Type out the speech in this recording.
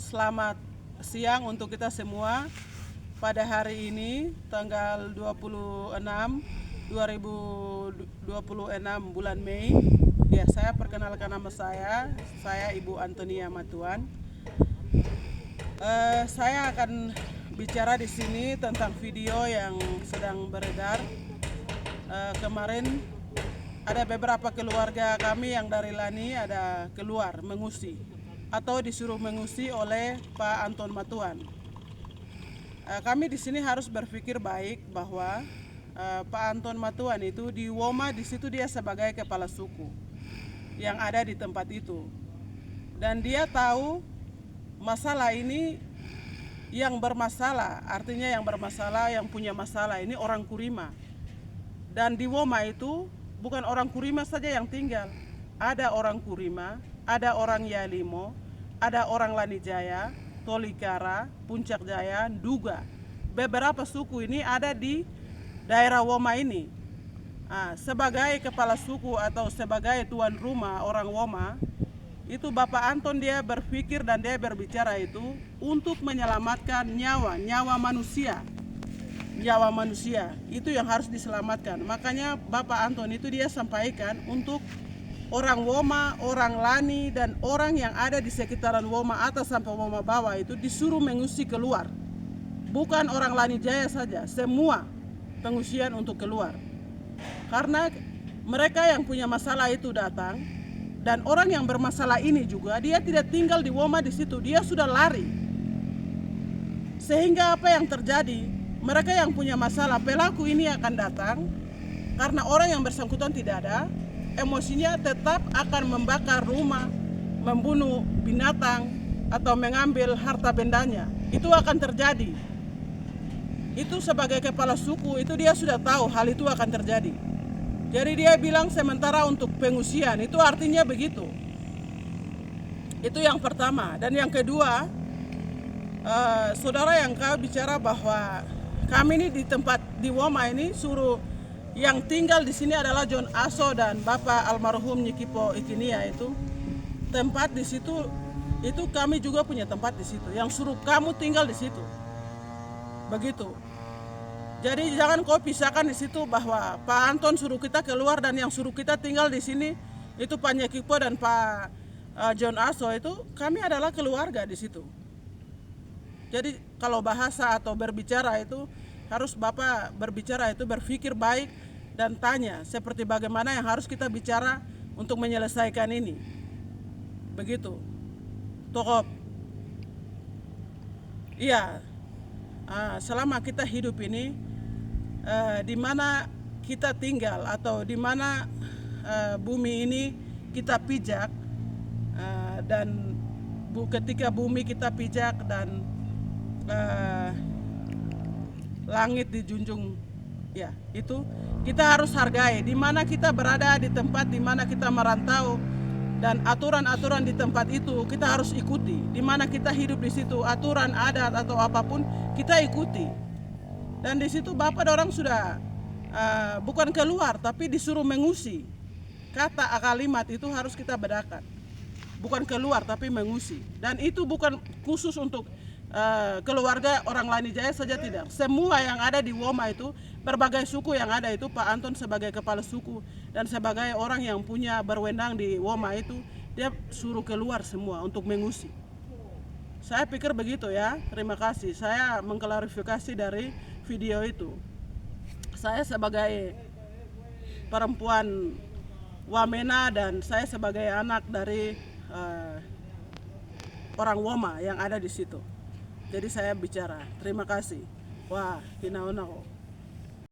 Selamat siang untuk kita semua. Pada hari ini tanggal 2026 bulan Mei. Ya, saya perkenalkan nama saya Ibu Antonia Matuan. Saya akan bicara di sini tentang video yang sedang beredar. Kemarin ada beberapa keluarga kami yang dari Lani ada keluar mengungsi atau disuruh mengungsi oleh Pak Anton Matuan. Kami di sini harus berpikir baik bahwa Pak Anton Matuan itu di Woma, di situ dia sebagai kepala suku yang ada di tempat itu, dan dia tahu masalah ini yang bermasalah, artinya yang bermasalah, yang punya masalah ini orang Kurima. Dan di Woma itu bukan orang Kurima saja yang tinggal, ada orang Kurima, ada orang Yalimo, ada orang Lanijaya, Tolikara, Puncak Jaya, Duga. Beberapa suku ini ada di daerah Woma ini. Sebagai kepala suku atau sebagai tuan rumah orang Woma, itu Bapak Anton dia berpikir dan dia berbicara itu untuk menyelamatkan nyawa manusia. Nyawa manusia itu yang harus diselamatkan. Makanya Bapak Anton itu dia sampaikan untuk orang Woma, orang Lani, dan orang yang ada di sekitaran Woma atas sampai Woma bawah itu disuruh mengungsi keluar. Bukan orang Lani Jaya saja, semua pengungsian untuk keluar. Karena mereka yang punya masalah itu datang, dan orang yang bermasalah ini juga dia tidak tinggal di Woma di situ, dia sudah lari. Sehingga apa yang terjadi? Mereka yang punya masalah, pelaku ini akan datang karena orang yang bersangkutan tidak ada, emosinya tetap akan membakar rumah, membunuh binatang, atau mengambil harta bendanya. Itu akan terjadi. Itu sebagai kepala suku, itu dia sudah tahu hal itu akan terjadi. Jadi dia bilang sementara untuk pengungsian, itu artinya begitu. Itu yang pertama. Dan yang kedua, saudara yang kau bicara bahwa kami ini di tempat di Woma ini suruh yang tinggal di sini adalah John Aso dan Bapak almarhum Nyikipo Ikinia itu tempat di situ, itu kami juga punya tempat di situ. Yang suruh kamu tinggal di situ, begitu. Jadi jangan kau pisahkan di situ bahwa Pak Anton suruh kita keluar dan yang suruh kita tinggal di sini itu Pak Nyikipo dan Pak John Aso itu kami adalah keluarga di situ. Jadi kalau bahasa atau berbicara itu harus Bapak berbicara itu berpikir baik dan tanya seperti bagaimana yang harus kita bicara untuk menyelesaikan ini. Begitu. Tokop. Iya. Selama kita hidup ini di mana kita tinggal atau di mana bumi ini kita pijak, dan ketika bumi kita pijak dan langit dijunjung, ya itu kita harus hargai di mana kita berada, di tempat di mana kita merantau, dan aturan-aturan di tempat itu kita harus ikuti. Di mana kita hidup di situ, aturan adat atau apapun kita ikuti. Dan di situ Bapak orang sudah bukan keluar tapi disuruh mengungsi. Kata kalimat itu harus kita bedakan. Bukan keluar tapi mengungsi. Dan itu bukan khusus untuk keluarga orang Lani Jaya saja, tidak. Semua yang ada di Woma itu, berbagai suku yang ada itu, Pak Anton sebagai kepala suku dan sebagai orang yang punya berwenang di Woma itu, dia suruh keluar semua untuk mengungsi. Saya pikir begitu ya. Terima kasih. Saya mengklarifikasi dari video itu. Saya sebagai perempuan Wamena dan saya sebagai anak dari orang Woma yang ada di situ. Jadi saya bicara. Terima kasih. Wah, hinauna kok.